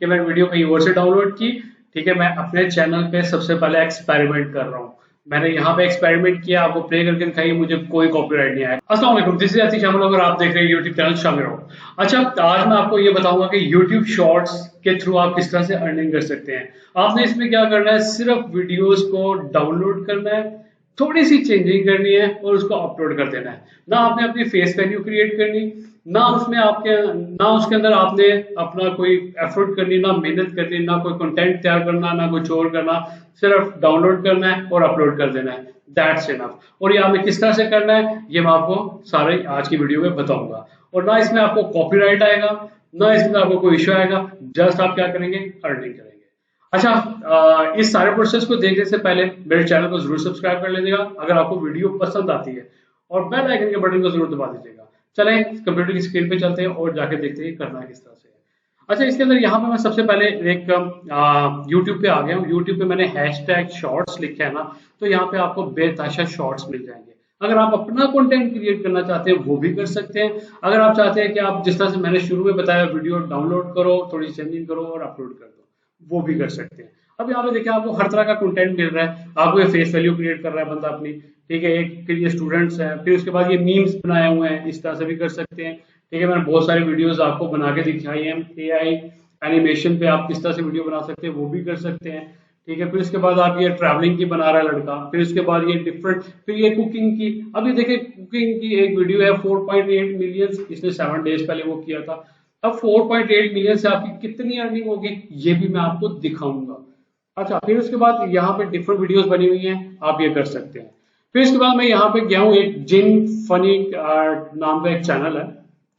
कि मैं वीडियो कहीं और से डाउनलोड की, ठीक है, मैं अपने चैनल पे सबसे पहले एक्सपेरिमेंट कर रहा हूँ, मैंने यहाँ पे एक्सपेरिमेंट किया, आपको प्ले करके दिखाइए, मुझे कोई कॉपीराइट नहीं आया। अस्सलाम वालेकुम, दिस इज अतीश शामिल, अगर आप देख रहे हैं यूट्यूब चैनल शामिल रहो। अच्छा, आज मैं आपको ये बताऊंगा कि यूट्यूब शॉर्ट्स के थ्रू आप किस तरह से अर्निंग कर सकते हैं। आपने इसमें क्या करना है, सिर्फ वीडियोस को डाउनलोड करना है, थोड़ी सी चेंजिंग करनी है और उसको अपलोड कर देना है। ना आपने अपनी फेस वैल्यू क्रिएट करनी, ना उसमें आपके, ना उसके अंदर आपने अपना कोई एफर्ट करनी, ना मेहनत करनी, ना कोई कंटेंट तैयार करना, ना कुछ और करना, सिर्फ डाउनलोड करना है और अपलोड कर देना है, दैट्स इनफ। और ये आपने किस तरह से करना है ये मैं आपको सारे आज की वीडियो में बताऊंगा। और ना इसमें आपको कॉपीराइट आएगा, ना इसमें आपको कोई इश्यू आएगा, जस्ट आप क्या करेंगे, अर्निंग करेंगे। अच्छा, इस सारे प्रोसेस को देखने से पहले मेरे चैनल को जरूर सब्सक्राइब कर लीजिएगा अगर आपको वीडियो पसंद आती है, और बेल आइकन के बटन को जरूर दबा दीजिएगा। चलें कंप्यूटर की स्क्रीन पे चलते हैं और जाके देखते हैं करना किस तरह से है। अच्छा, इसके अंदर यहाँ पे मैं सबसे पहले एक यूट्यूब पे आ गया हूँ। यूट्यूब पे मैंने हैशटैग शॉर्ट्स लिखा है ना, तो यहाँ पे आपको बेतहाशा शॉर्ट्स मिल जाएंगे। अगर आप अपना कंटेंट क्रिएट करना चाहते हैं वो भी कर सकते हैं। अगर आप चाहते हैं कि आप जिस तरह से मैंने शुरू में बताया, वीडियो डाउनलोड करो, थोड़ी चेंजिंग करो और अपलोड कर दो, वो भी कर सकते हैं। अब यहाँ पे देखिए आपको हर तरह का कंटेंट मिल रहा है। आपको ये फेस वैल्यू क्रिएट कर रहा है बंदा अपनी, ठीक है, एक ये स्टूडेंट्स है, फिर उसके बाद ये मीम्स बनाए हुए हैं, इस तरह से भी कर सकते हैं। ठीक है, मैंने बहुत सारी वीडियोस आपको बना के दिखाई है, एआई एनिमेशन पे आप किस तरह से वीडियो बना सकते हैं वो भी कर सकते हैं। ठीक है, फिर उसके बाद आप ये ट्रैवलिंग की बना रहा है लड़का, फिर उसके बाद ये डिफरेंट, फिर ये कुकिंग की। अभी देखिए कुकिंग की एक वीडियो है 4.8 मिलियन, इसने 7 डेज पहले वो किया था। अब 4.8 मिलियन से आपकी कितनी अर्निंग होगी ये भी मैं आपको दिखाऊंगा। अच्छा, फिर उसके बाद यहाँ पे डिफरेंट वीडियोस बनी हुई हैं, आप ये कर सकते हैं। फिर इसके बाद मैं यहाँ पे गया हूँ, एक जिन फनी नाम का एक चैनल है,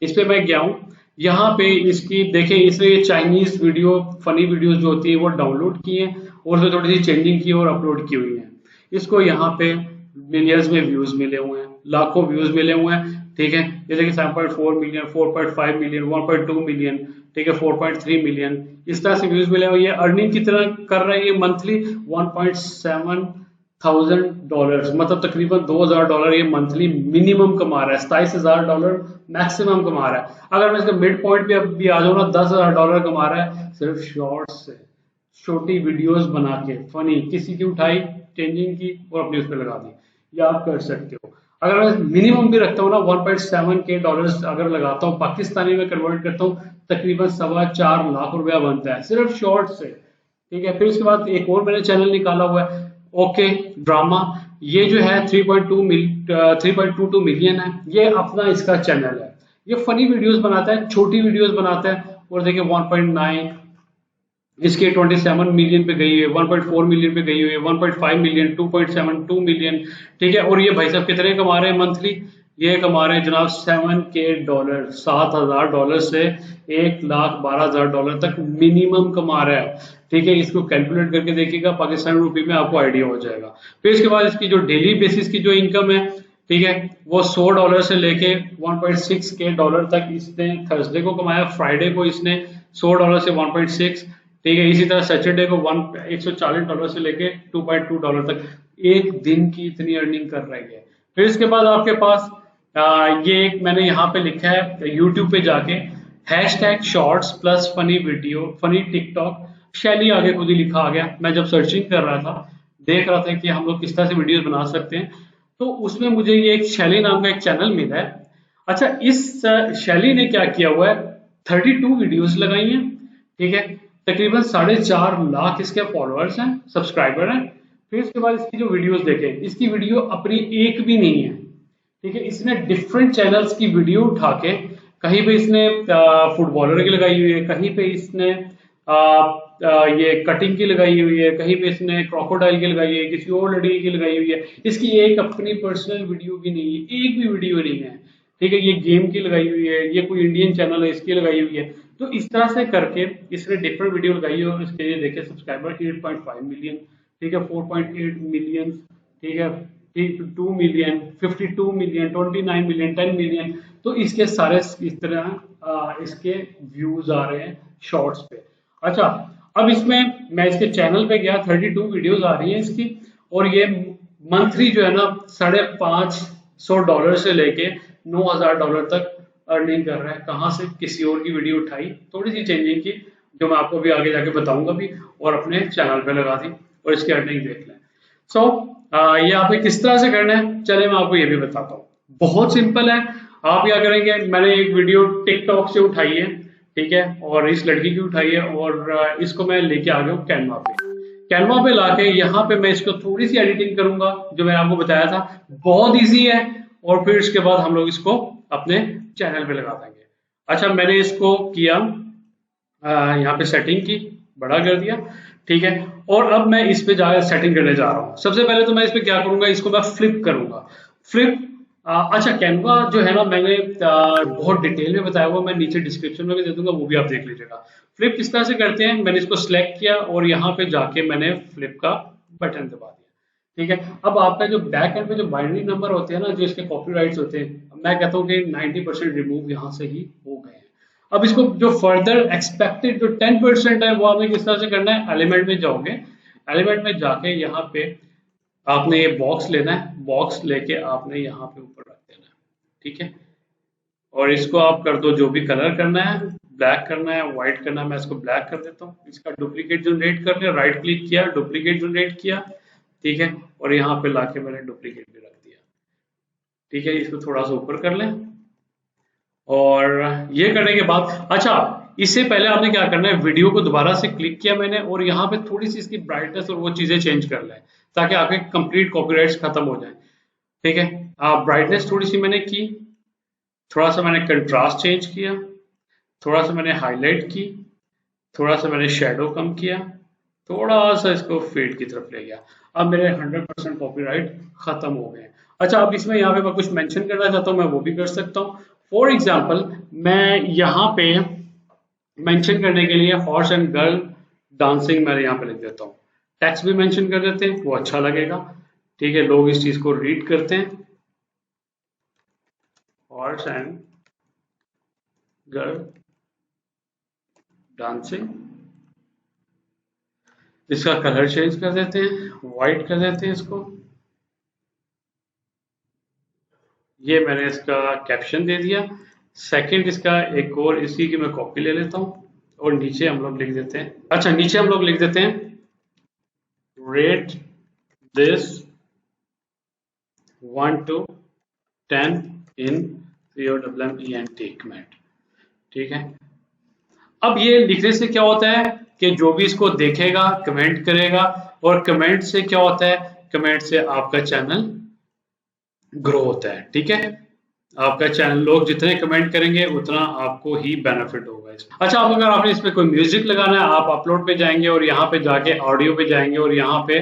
इस पे मैं गया हूँ। यहाँ पे इसकी देखिए, इसने ये चाइनीज वीडियो, फनी वीडियोस जो होती है वो डाउनलोड की है और उसमें थोड़ी सी चेंजिंग की और अपलोड की हुई है। इसको यहाँ पे मिलियंस में व्यूज मिले हुए हैं, लाखों व्यूज मिले हुए हैं। ठीक है, जैसे कि 7.4 मिलियन, 4.5 मिलियन, 1.2 मिलियन, ठीक है, 4.3 मिलियन, इस तरह से व्यूज मिले हुए। ये अर्निंग कितना कर रहा है ये मंथली, 1.7 थाउजेंड डॉलर, मतलब तकरीबन $2000 ये मंथली मिनिमम कमा रहा है, $27,000 मैक्सिमम कमा रहा है। अगर मैं इसका मिड पॉइंट पे भी आ जाऊँ ना, $10,000 कमा रहा है सिर्फ शॉर्ट्स से, छोटी वीडियोस बना के, फनी, किसी की उठाई, चेंजिंग की और अपने उस पर लगा दी, ये आप कर सकते हो। अगर मैं मिनिमम भी रखता हूँ ना, 1.7K अगर लगाता हूँ, पाकिस्तानी में कन्वर्ट करता हूँ, तकरीबन 4.25 लाख रुपया बनता है सिर्फ शॉर्ट से। ठीक है, फिर उसके बाद एक और मैंने चैनल निकाला हुआ है, ओके ड्रामा। ये जो है 3.22 मिलियन है, ये अपना इसका चैनल है। ये फनी वीडियोस बनाता है, छोटी वीडियोस बनाता है। और देखिए 1.9, इसके 27 मिलियन पे गई हुई है, 1.4 मिलियन पे गई हुई है, 1.5 मिलियन, 2.72 मिलियन। ठीक है, और ये भाई साहब कितने कमा रहे हैं मंथली, ये कमा रहे हैं जनाब $7K, $7,000 से $1,12,000 तक मिनिमम कमा रहा है। ठीक है, इसको कैलकुलेट करके देखिएगा, पाकिस्तानी रुपए में आपको आइडिया हो जाएगा। फिर इसके बाद इसकी जो डेली बेसिस की जो इनकम है, ठीक है, वो $100 से लेके $1.6K तक इसने थर्सडे को कमाया, फ्राइडे को इसने $100 से 1.6, ठीक है, इसी तरह सैटरडे को $140 से लेके $2.2 तक एक दिन की इतनी अर्निंग कर रही है। फिर इसके बाद आपके पास ये एक मैंने यहाँ पे लिखा है यूट्यूब पे जाके, hashtag shorts plus funny video, funny TikTok, शैली आगे खुद ही लिखा आ गया। मैं जब सर्चिंग कर रहा था, देख रहा था कि हम लोग किस तरह से वीडियोस बना सकते हैं, तो उसमें मुझे ये एक शैली नाम का एक चैनल मिला है। अच्छा, इस शैली ने क्या किया हुआ है, 32 वीडियोस लगाई हैं। ठीक है, तकरीबन 4.5 लाख इसके फॉलोअर्स हैं, सब्सक्राइबर हैं। फिर इसके बाद इसकी जो वीडियोस देखें, इसकी वीडियो अपनी एक भी नहीं है। ठीक है, इसने डिफरेंट चैनल्स की वीडियो उठा के, कहीं पे इसने फुटबॉलर की लगाई हुई है, कहीं पे इसने ये कटिंग की लगाई हुई है, कहीं पे इसने क्रोकोडाइल की लगाई है, किसी और लड़की की लगाई हुई है। इसकी एक अपनी पर्सनल वीडियो भी नहीं है, एक भी वीडियो नहीं है। ठीक है, ये गेम की लगाई हुई है, ये कोई इंडियन चैनल है इसकी लगाई हुई है। तो इस तरह से करके इसने डिफरेंट वीडियो लगाई है और इसके लिए देखे सब्सक्राइबर 8.5 मिलियन, ठीक है, 4.8 मिलियन, ठीक है, 2 मिलियन, 52 मिलियन, 29 मिलियन, 10 मिलियन। तो इसके सारे इस तरह इसके व्यूज आ रहे हैं शॉर्ट्स पे। अच्छा, अब इसमें मैं इसके चैनल पे गया, 32 वीडियोस आ रही हैं इसकी, और ये मंथली जो है ना $550 से लेके $9,000 तक अर्निंग कर रहा है। कहाँ से, किसी और की वीडियो उठाई, थोड़ी सी चेंजिंग की, जो मैं आपको भी आगे जाके बताऊंगा भी, और अपने चैनल पे लगा दी और इसकी अर्निंग देख लें। सो ये आपको किस तरह से करना है, चले मैं आपको ये भी बताता हूँ। बहुत सिंपल है। आप क्या करेंगे, मैंने एक वीडियो टिकटॉक से उठाई है, ठीक है, और इस लड़की की उठाई है, और इसको मैं लेके आ गया हूँ कैनवा पे। कैनवा पे लाके यहाँ पे मैं इसको थोड़ी सी एडिटिंग करूंगा, जो मैंने आपको बताया था, बहुत इजी है। और फिर इसके बाद हम लोग इसको अपने चैनल पे लगा देंगे। अच्छा, मैंने इसको किया, यहाँ पे सेटिंग की, बड़ा कर दिया, ठीक है। और अब मैं इस पे जाकर सेटिंग करने जा रहा हूँ। सबसे पहले तो मैं इस पे क्या करूंगा, इसको मैं फ्लिप करूंगा। फ्लिप, अच्छा, कैनवा जो है ना, मैंने बहुत डिटेल में बताया हुआ, मैं नीचे डिस्क्रिप्शन में भी दे दूंगा, वो भी आप देख लीजिएगा। फ्लिप किस तरह से करते हैं, मैंने इसको सिलेक्ट किया और यहाँ पे जाके मैंने फ्लिप का बटन दबा दिया, ठीक है। अब आपका जो बैक एंड पे जो बाइनरी नंबर होते हैं ना, जो इसके कॉपीराइट्स होते हैं, मैं कहता हूँ कि 90% रिमूव यहाँ से ही हो गए हैं। अब इसको जो फर्दर एक्सपेक्टेड जो 10% है, वो आपने किस तरह से करना है, एलिमेंट में जाओगे, एलिमेंट में जाके यहाँ पे आपने ये बॉक्स लेना है, बॉक्स लेके आपने यहाँ पे ऊपर रख देना है, ठीक है। और इसको आप कर दो, जो भी कलर करना है, ब्लैक करना है, व्हाइट करना है, मैं इसको ब्लैक कर देता हूँ। इसका डुप्लीकेट जनरेट कर लिया, राइट क्लिक किया, डुप्लीकेट जनरेट किया, ठीक है। और यहाँ पे लाके मैंने डुप्लीकेट भी रख दिया, ठीक है। इसको थोड़ा सा ऊपर कर लें, और ये करने के बाद, अच्छा, इससे पहले आपने क्या करना है, वीडियो को दोबारा से क्लिक किया मैंने, और यहाँ पे थोड़ी सी इसकी ब्राइटनेस और वो चीजें चेंज कर लें, ताकि आपके कंप्लीट कॉपीराइट्स खत्म हो जाए, ठीक है। ब्राइटनेस थोड़ी सी मैंने की, थोड़ा सा मैंने कंट्रास्ट चेंज किया, थोड़ा सा मैंने हाईलाइट की, थोड़ा सा मैंने शेडो कम किया, थोड़ा सा इसको फेड की तरफ ले गया। अब मेरे 100% कॉपीराइट खत्म हो गए। अच्छा, अब इसमें यहाँ पे मैं कुछ मेंशन करना चाहता हूँ, मैं वो भी कर सकता हूँ। फॉर एग्जाम्पल, मैं यहाँ पे मेंशन करने के लिए हॉर्स एंड गर्ल डांसिंग मैं यहाँ पे लिख देता हूँ। टेक्स्ट भी मेंशन कर देते हैं, वो अच्छा लगेगा, ठीक है। लोग इस चीज को रीड करते हैं, हॉर्स एंड गर्ल डांसिंग। इसका कलर चेंज कर देते हैं, व्हाइट कर देते हैं इसको। ये मैंने इसका कैप्शन दे दिया। सेकंड, इसका एक और इसी की मैं कॉपी ले लेता हूँ, और नीचे हम लोग लिख देते हैं, अच्छा, नीचे हम लोग लिख देते हैं, rate this 1 to 10 in COMMENT, ठीक है। अब ये लिखने से क्या होता है कि जो भी इसको देखेगा कमेंट करेगा, और कमेंट से क्या होता है, कमेंट से आपका चैनल ग्रो होता है, ठीक है। आपका चैनल, लोग जितने कमेंट करेंगे उतना आपको ही बेनिफिट होगा इसमें। अच्छा, अब अगर आपने इसमें कोई म्यूजिक लगाना है, आप अपलोड पे जाएंगे और यहाँ पे जाके ऑडियो पे जाएंगे, और यहाँ पे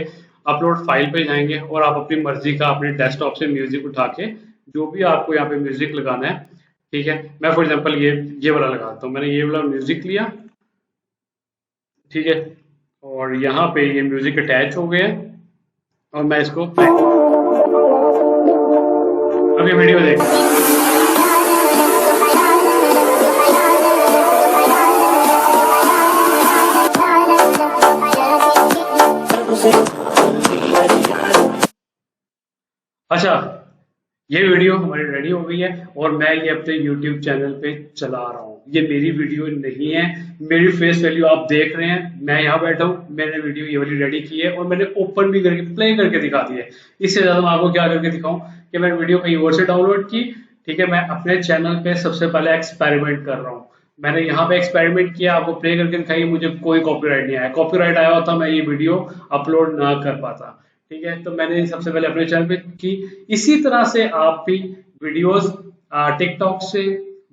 अपलोड फाइल पे जाएंगे, और आप अपनी मर्जी का अपने डेस्कटॉप से म्यूजिक उठा के जो भी आपको यहाँ पे म्यूजिक लगाना है, ठीक है। मैं फॉर एग्जाम्पल ये वाला लगाता हूँ, मैंने ये वाला म्यूजिक लिया, ठीक है। और यहाँ पे ये म्यूजिक अटैच हो गया, और मैं इसको अभी वीडियो देख, अच्छा, ये वीडियो हमारी रेडी हो गई है, और मैं ये अपने YouTube चैनल पे चला रहा हूँ। ये मेरी वीडियो नहीं है, मेरी फेस वैल्यू आप देख रहे हैं, मैं यहाँ बैठा हूँ, मैंने वीडियो ये वाली रेडी की है, और मैंने ओपन भी करके प्ले करके दिखा दी है। इससे ज्यादा मैं आपको क्या करके दिखाऊं कि मैंने वीडियो कहीं और से डाउनलोड की, ठीक है। मैं अपने चैनल पे सबसे पहले एक्सपेरिमेंट कर रहा हूँ। मैंने यहाँ पे एक्सपेरिमेंट किया, आपको प्ले करके दिखाई, मुझे कोई कॉपीराइट नहीं आया। कॉपीराइट आया होता मैं ये वीडियो अपलोड ना कर पाता, ठीक है। तो मैंने सबसे पहले अपने चैनल पे की। इसी तरह से आप भी वीडियोस टिकटॉक से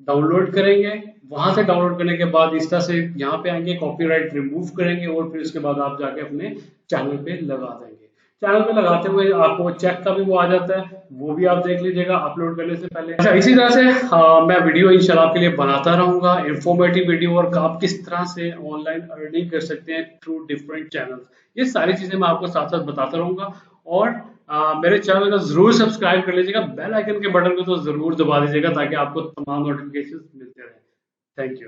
डाउनलोड करेंगे, वहां से डाउनलोड करने के बाद इस तरह से यहाँ पे आएंगे, कॉपीराइट रिमूव करेंगे, और फिर उसके बाद आप जाके अपने चैनल पे लगा देंगे। चैनल पे लगाते हुए आपको चेक का भी वो आ जाता है, वो भी आप देख लीजिएगा अपलोड करने से पहले। अच्छा, इसी तरह से मैं वीडियो इंशाल्लाह आपके लिए बनाता रहूंगा, इंफॉर्मेटिव वीडियो, और आप किस तरह से ऑनलाइन अर्निंग कर सकते हैं थ्रू डिफरेंट चैनल। ये सारी चीजें मैं आपको साथ साथ बताता रहूंगा। और मेरे चैनल को जरूर सब्सक्राइब कर लीजिएगा, बेल आइकन के बटन को तो जरूर दबा दीजिएगा, ताकि आपको तमाम नोटिफिकेशन मिलते रहे। Thank you.